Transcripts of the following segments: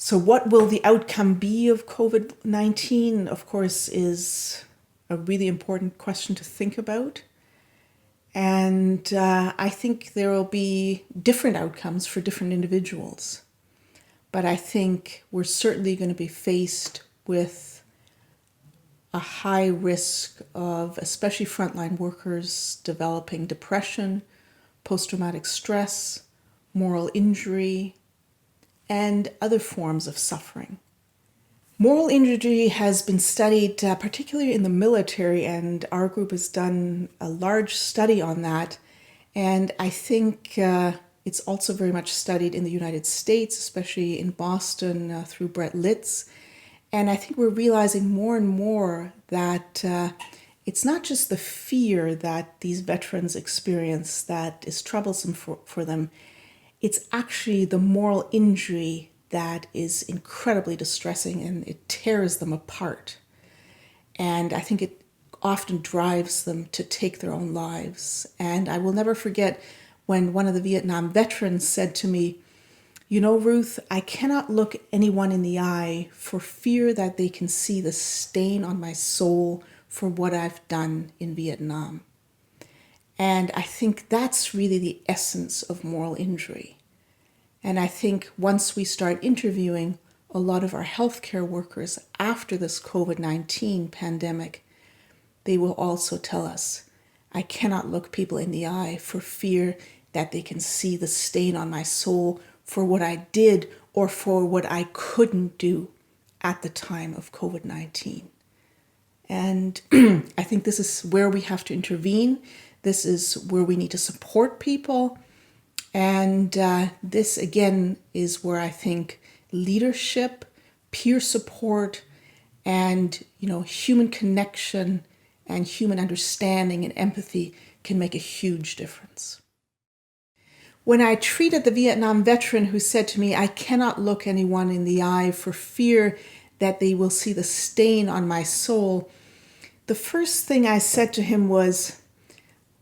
So what will the outcome be of COVID-19, of course, is a really important question to think about. And I think there will be different outcomes for different individuals. But I think we're certainly going to be faced with a high risk of, especially frontline workers, developing depression, post-traumatic stress, moral injury, and other forms of suffering. Moral injury has been studied particularly in the military, and our group has done a large study on that. And I think it's also very much studied in the United States, especially in Boston through Brett Litz. And I think we're realizing more and more that it's not just the fear that these veterans experience that is troublesome for them. It's actually the moral injury that is incredibly distressing, and it tears them apart. And I think it often drives them to take their own lives. And I will never forget when one of the Vietnam veterans said to me, "You know, Ruth, I cannot look anyone in the eye for fear that they can see the stain on my soul for what I've done in Vietnam." And I think that's really the essence of moral injury. And I think once we start interviewing a lot of our healthcare workers after this COVID-19 pandemic, they will also tell us, "I cannot look people in the eye for fear that they can see the stain on my soul for what I did or for what I couldn't do at the time of COVID-19. And I think this is where we have to intervene. This is where we need to support people. And this, again, is where I think leadership, peer support, and human connection and human understanding and empathy can make a huge difference. When I treated the Vietnam veteran who said to me, "I cannot look anyone in the eye for fear that they will see the stain on my soul," the first thing I said to him was,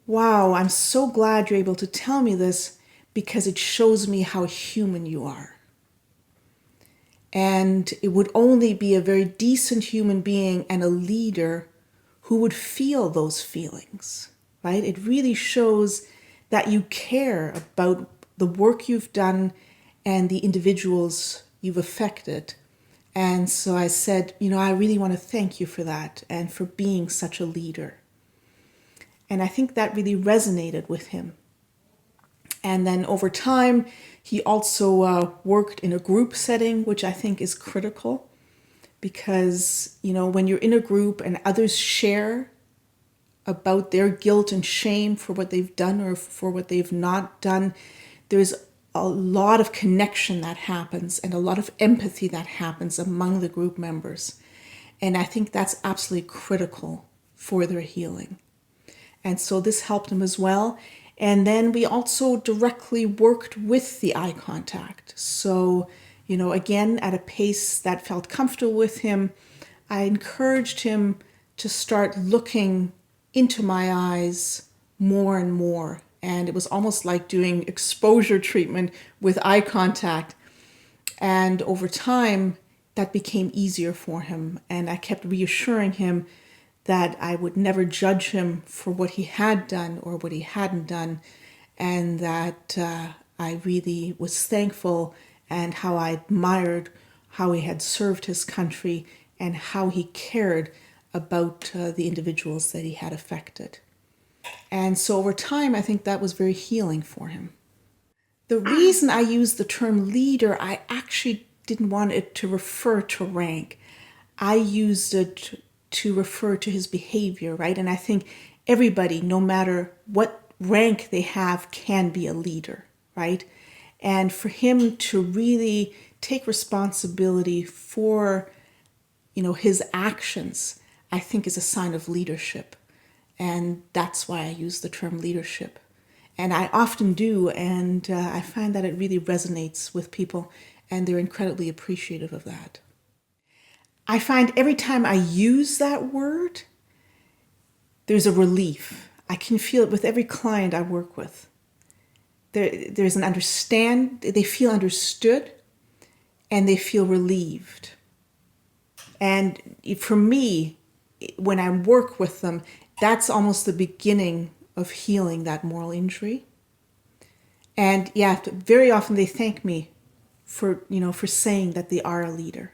"Wow, I'm so glad you're able to tell me this because it shows me how human you are." And it would only be a very decent human being and a leader who would feel those feelings, right? It really shows that you care about the work you've done and the individuals you've affected. And so I said, I really want to thank you for that and for being such a leader. And I think that really resonated with him. And then over time, he also worked in a group setting, which I think is critical because, when you're in a group and others share about their guilt and shame for what they've done or for what they've not done, there's a lot of connection that happens and a lot of empathy that happens among the group members. And I think that's absolutely critical for their healing. And so this helped him as well. And then we also directly worked with the eye contact. So, again, at a pace that felt comfortable with him, I encouraged him to start looking into my eyes more and more. And it was almost like doing exposure treatment with eye contact. And over time, that became easier for him. And I kept reassuring him that I would never judge him for what he had done or what he hadn't done. And that I really was thankful and how I admired how he had served his country and how he cared about the individuals that he had affected. And so over time, I think that was very healing for him. The reason I used the term leader, I actually didn't want it to refer to rank. I used it to refer to his behavior, right? And I think everybody, no matter what rank they have, can be a leader, right? And for him to really take responsibility for, his actions, I think is a sign of leadership. And that's why I use the term leadership. And I often do, and I find that it really resonates with people, and they're incredibly appreciative of that. I find every time I use that word, there's a relief. I can feel it with every client I work with. There's an understand, they feel understood, and they feel relieved. And for me, when I work with them, that's almost the beginning of healing that moral injury. And yeah, very often they thank me for, for saying that they are a leader.